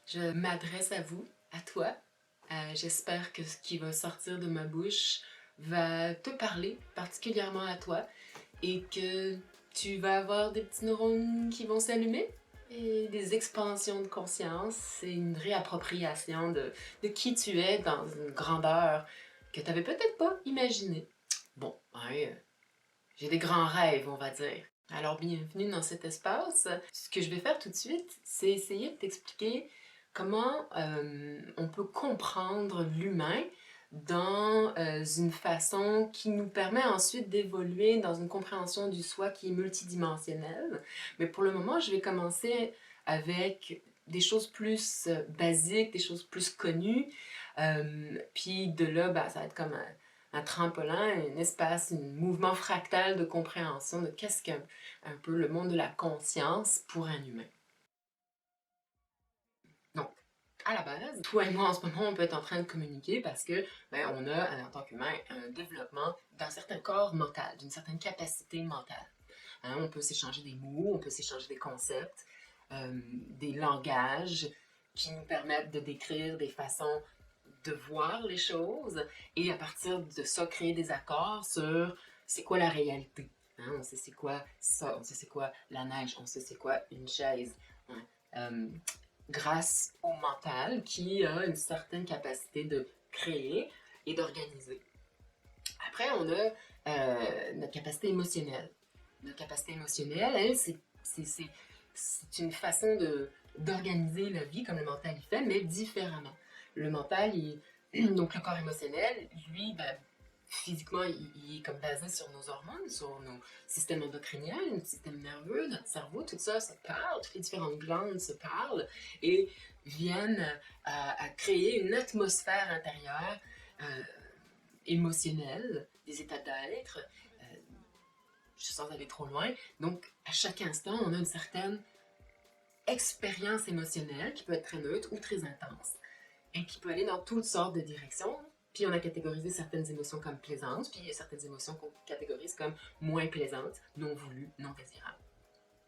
Je m'adresse à vous, à toi. J'espère que ce qui va sortir de ma bouche va te parler particulièrement à toi et que tu vas avoir des petits neurones qui vont s'allumer et des expansions de conscience et une réappropriation de qui tu es dans une grandeur que tu n'avais peut-être pas imaginée. Bon, ouais, j'ai des grands rêves, on va dire. Alors, bienvenue dans cet espace. Ce que je vais faire tout de suite, c'est essayer de t'expliquer comment on peut comprendre l'humain dans une façon qui nous permet ensuite d'évoluer dans une compréhension du soi qui est multidimensionnelle. Mais pour le moment, je vais commencer avec des choses plus basiques, des choses plus connues. Puis de là, ben, ça va être comme un trampolin, un espace, un mouvement fractal de compréhension de qu'est-ce qu'un un peu le monde de la conscience pour un humain. Donc, à la base, toi et moi en ce moment, on peut être en train de communiquer parce que ben, on a, en tant qu'humain, un développement d'un certain corps mental, d'une certaine capacité mentale. Hein, on peut s'échanger des mots, on peut s'échanger des concepts, des langages qui nous permettent de décrire des façons de voir les choses et à partir de ça, créer des accords sur c'est quoi la réalité. Hein, on sait c'est quoi ça, on sait c'est quoi la neige, on sait c'est quoi une chaise. Hein. Euh, Grâce au mental qui a une certaine capacité de créer et d'organiser. Après, on a notre capacité émotionnelle. Notre capacité émotionnelle, elle, c'est une façon d'organiser la vie comme le mental y fait, mais différemment. Le mental, donc le corps émotionnel, lui, ben, physiquement, il est comme basé sur nos hormones, sur nos systèmes endocriniens, notre système nerveux, notre cerveau, tout ça se parle, toutes les différentes glandes se parlent et viennent à créer une atmosphère intérieure euh, émotionnelle, des états d'être. Euh, je sens aller trop loin. Donc, à chaque instant, on a une certaine expérience émotionnelle qui peut être très neutre ou très intense et qui peut aller dans toutes sortes de directions. Puis on a catégorisé certaines émotions comme plaisantes, puis il y a certaines émotions qu'on catégorise comme moins plaisantes, non voulues, non désirables.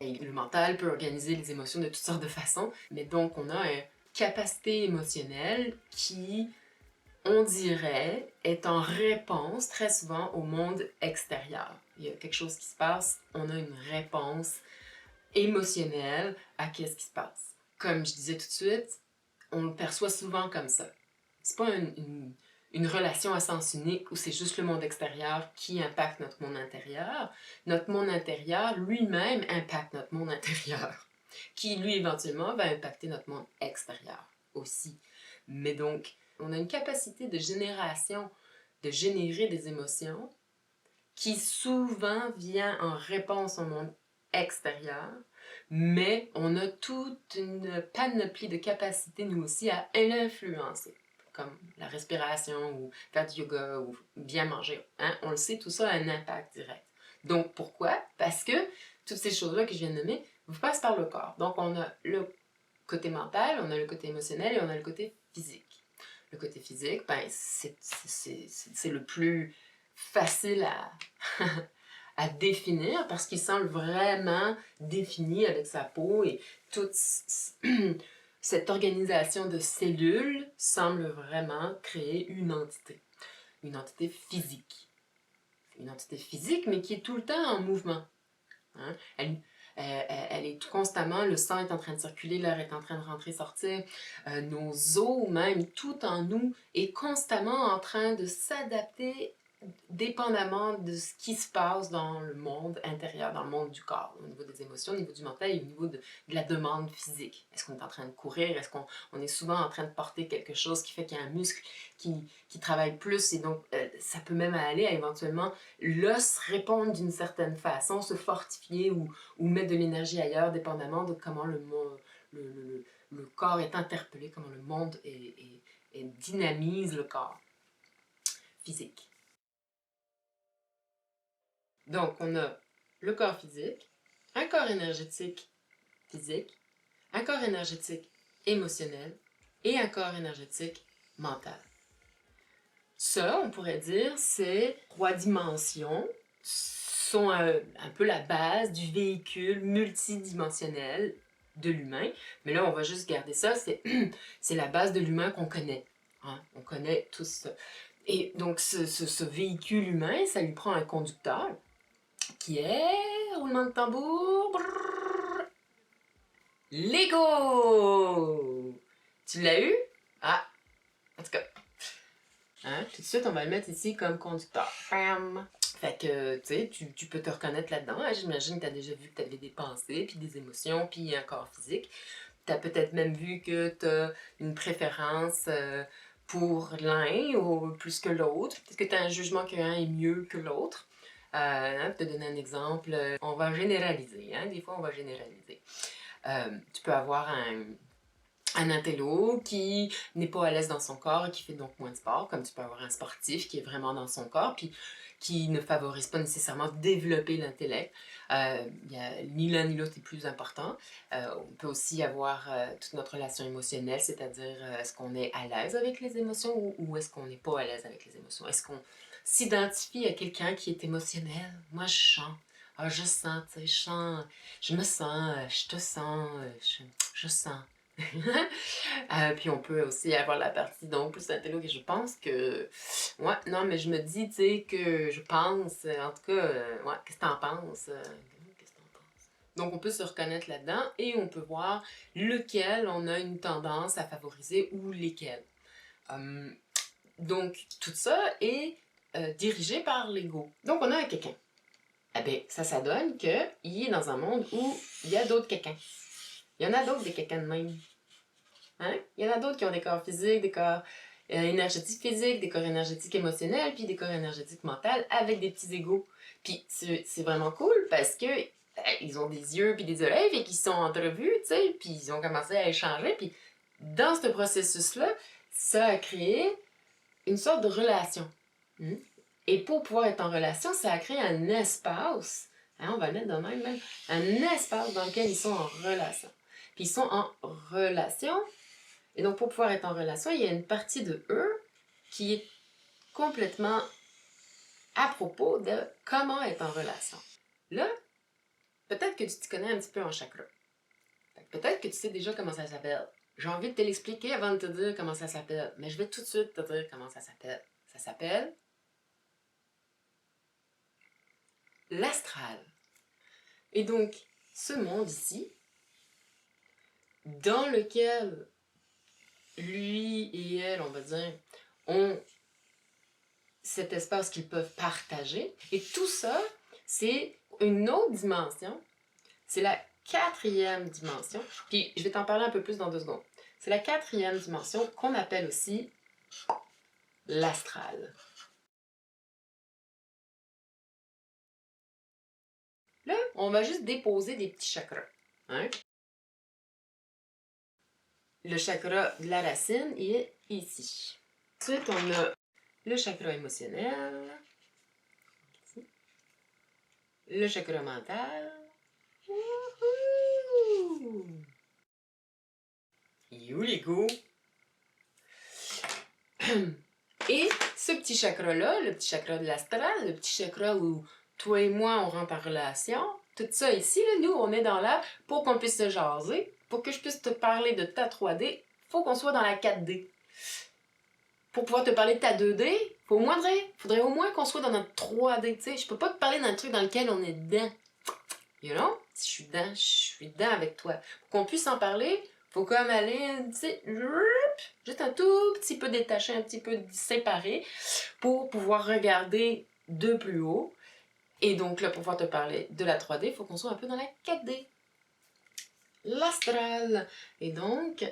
Et le mental peut organiser les émotions de toutes sortes de façons, mais donc on a une capacité émotionnelle qui, on dirait, est en réponse très souvent au monde extérieur. Il y a quelque chose qui se passe, on a une réponse émotionnelle à qu'est-ce qui se passe. Comme je disais tout de suite, on le perçoit souvent comme ça. C'est pas une relation à sens unique où c'est juste le monde extérieur qui impacte notre monde intérieur. Notre monde intérieur lui-même impacte notre monde intérieur, qui lui éventuellement va impacter notre monde extérieur aussi. Mais donc, on a une capacité de génération, de générer des émotions qui souvent vient en réponse au monde extérieur, mais on a toute une panoplie de capacités, nous aussi, à l'influencer, comme la respiration, ou faire du yoga, ou bien manger. Hein? On le sait, tout ça a un impact direct. Donc, pourquoi? Parce que toutes ces choses-là que je viens de nommer vous passent par le corps. Donc, on a le côté mental, on a le côté émotionnel et on a le côté physique. Le côté physique, ben, c'est le plus facile à définir parce qu'il semble vraiment défini avec sa peau et toute cette organisation de cellules semble vraiment créer une entité physique. Une entité physique, mais qui est tout le temps en mouvement. Hein? Elle est constamment, le sang est en train de circuler, l'air est en train de rentrer, sortir, nos os même, tout en nous est constamment en train de s'adapter dépendamment de ce qui se passe dans le monde intérieur, dans le monde du corps, au niveau des émotions, au niveau du mental et au niveau de la demande physique. Est-ce qu'on est en train de courir? Est-ce qu'on est souvent en train de porter quelque chose qui fait qu'il y a un muscle qui travaille plus et donc ça peut même aller à éventuellement l'os répondre d'une certaine façon, se fortifier ou mettre de l'énergie ailleurs, dépendamment de comment le corps est interpellé, comment le monde dynamise le corps physique. Donc, on a le corps physique, un corps énergétique physique, un corps énergétique émotionnel et un corps énergétique mental. Ça, on pourrait dire, c'est 3 dimensions, sont un peu la base du véhicule multidimensionnel de l'humain. Mais là, on va juste garder ça, c'est la base de l'humain qu'on connaît. Hein? On connaît tous ça. Et donc, ce véhicule humain, ça lui prend un conducteur qui est, roulement de tambour, brrr, Lego! Tu l'as eu? Ah, en tout cas. Hein? Tout de suite, on va le mettre ici comme conducteur. Bam! Fait que, tu sais, tu peux te reconnaître là-dedans. Hein? J'imagine que tu as déjà vu que tu avais des pensées, puis des émotions, puis un corps physique. Tu as peut-être même vu que tu as une préférence pour l'un ou plus que l'autre. Peut-être que tu as un jugement qu'un est mieux que l'autre. Hein, pour te donner un exemple, on va généraliser. Hein? Des fois, on va généraliser. Tu peux avoir un intello qui n'est pas à l'aise dans son corps et qui fait donc moins de sport, comme tu peux avoir un sportif qui est vraiment dans son corps, puis qui ne favorise pas nécessairement développer l'intellect. Ni l'un ni l'autre est plus important. On peut aussi avoir toute notre relation émotionnelle, c'est-à-dire est-ce qu'on est à l'aise avec les émotions ou est-ce qu'on n'est pas à l'aise avec les émotions? Est-ce qu'on s'identifie à quelqu'un qui est émotionnel? Moi, je sens. Ah, je sens, tu sais, je me sens, je te sens, je sens. Puis on peut aussi avoir la partie donc plus intello que je pense que ouais non mais je me dis tu sais que je pense en tout cas ouais qu'est-ce que t'en penses qu'est-ce que t'en penses donc on peut se reconnaître là-dedans et on peut voir lequel on a une tendance à favoriser ou lesquels. Donc tout ça est dirigé par l'ego. Donc on a un quelqu'un. Eh bien, ça donne qu'il est dans un monde où il y a d'autres quelqu'un. Il y en a d'autres des quelqu'un de même. Hein? Il y en a d'autres qui ont des corps physiques, des corps énergétiques physiques, des corps énergétiques émotionnels, puis des corps énergétiques mentaux avec des petits égos. Puis c'est vraiment cool parce que ils ont des yeux puis des oreilles et qu'ils sont entrevus, tu sais, puis ils ont commencé à échanger. Puis dans ce processus-là, ça a créé une sorte de relation. Et pour pouvoir être en relation, ça a créé un espace, hein, on va le mettre de même, un espace dans lequel ils sont en relation. Puis ils sont en relation. Et donc, pour pouvoir être en relation, il y a une partie de eux qui est complètement à propos de comment être en relation. Là, peut-être que tu t'y connais un petit peu en chakra. Peut-être que tu sais déjà comment ça s'appelle. J'ai envie de te l'expliquer avant de te dire comment ça s'appelle, mais je vais tout de suite te dire comment ça s'appelle. Ça s'appelle l'astral. Et donc, ce monde ici, dans lequel lui et elle, on va dire, ont cet espace qu'ils peuvent partager. Et tout ça, c'est une autre dimension. C'est la 4e dimension. Puis je vais t'en parler un peu plus dans 2 secondes. C'est la 4e dimension qu'on appelle aussi l'astral. Là, on va juste déposer des petits chakras. Hein? Le chakra de la racine est ici. Ensuite, on a le chakra émotionnel. Ici. Le chakra mental. Wouhou! You l'ego! Et ce petit chakra-là, le petit chakra de l'astral, le petit chakra où toi et moi, on rentre en relation, tout ça ici, là, nous, on est dans là pour qu'on puisse se jaser, pour que je puisse te parler de ta 3D, faut qu'on soit dans la 4D. Pour pouvoir te parler de ta 2D, faudrait au moins qu'on soit dans notre 3D, tu sais. Je peux pas te parler d'un truc dans lequel on est dedans. You know? Si je suis dedans avec toi. Pour qu'on puisse en parler, faut comme aller, tu sais, juste un tout petit peu détaché, un petit peu séparé, pour pouvoir regarder de plus haut. Et donc là, pour pouvoir te parler de la 3D, il faut qu'on soit un peu dans la 4D. L'astral. Et donc,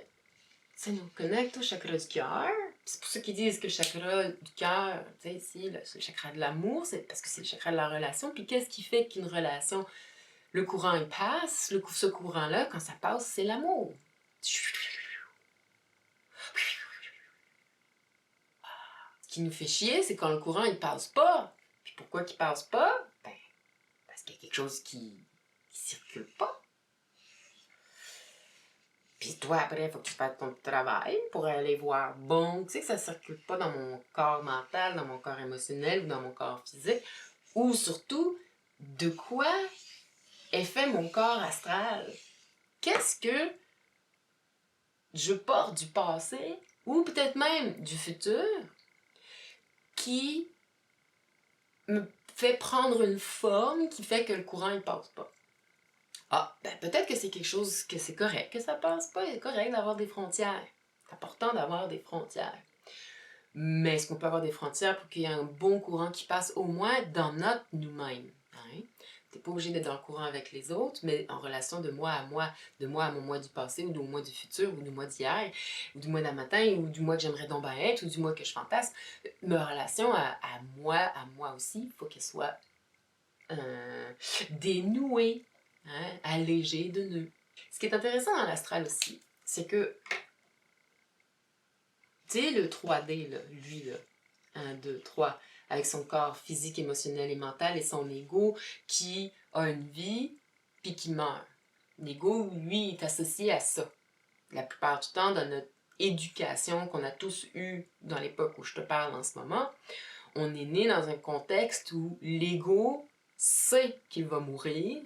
ça nous connecte au chakra du cœur. C'est pour ceux qui disent que le chakra du cœur, tu sais, ici, c'est le chakra de l'amour, c'est parce que c'est le chakra de la relation. Puis qu'est-ce qui fait qu'une relation, le courant, il passe, ce courant-là, quand ça passe, c'est l'amour. Ce qui nous fait chier, c'est quand le courant, il passe pas. Puis pourquoi qu'il passe pas? Ben, parce qu'il y a quelque chose qui circule pas. Puis toi, après, il faut que tu fasses ton travail pour aller voir, bon, tu sais que ça circule pas dans mon corps mental, dans mon corps émotionnel ou dans mon corps physique. Ou surtout, de quoi est fait mon corps astral? qu'est-ce que je porte du passé, ou peut-être même du futur, qui me fait prendre une forme qui fait que le courant ne passe pas. Ah, ben peut-être que c'est quelque chose que c'est correct, que ça passe pas, c'est correct d'avoir des frontières. C'est important d'avoir des frontières. Mais est-ce qu'on peut avoir des frontières pour qu'il y ait un bon courant qui passe au moins dans notre nous-mêmes? Hein? T'es pas obligé d'être dans le courant avec les autres, mais en relation de moi à mon moi du passé, ou du moi du futur, ou du moi d'hier, ou du moi d'un matin, ou du moi que j'aimerais donc bien être, ou du moi que je fantasme. Ma relation à moi aussi, il faut qu'elle soit dénouée, hein? Allégée de nœuds. Ce qui est intéressant dans l'astral aussi, c'est que, tu sais, le 3D, là, lui, là, 1, 2, 3, avec son corps physique, émotionnel et mental, et son ego qui a une vie, puis qui meurt. L'ego, lui, est associé à ça. La plupart du temps, dans notre éducation qu'on a tous eue dans l'époque où je te parle en ce moment, on est né dans un contexte où l'ego sait qu'il va mourir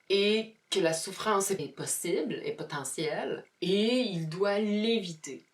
et que la souffrance est possible, est potentielle, et il doit l'éviter.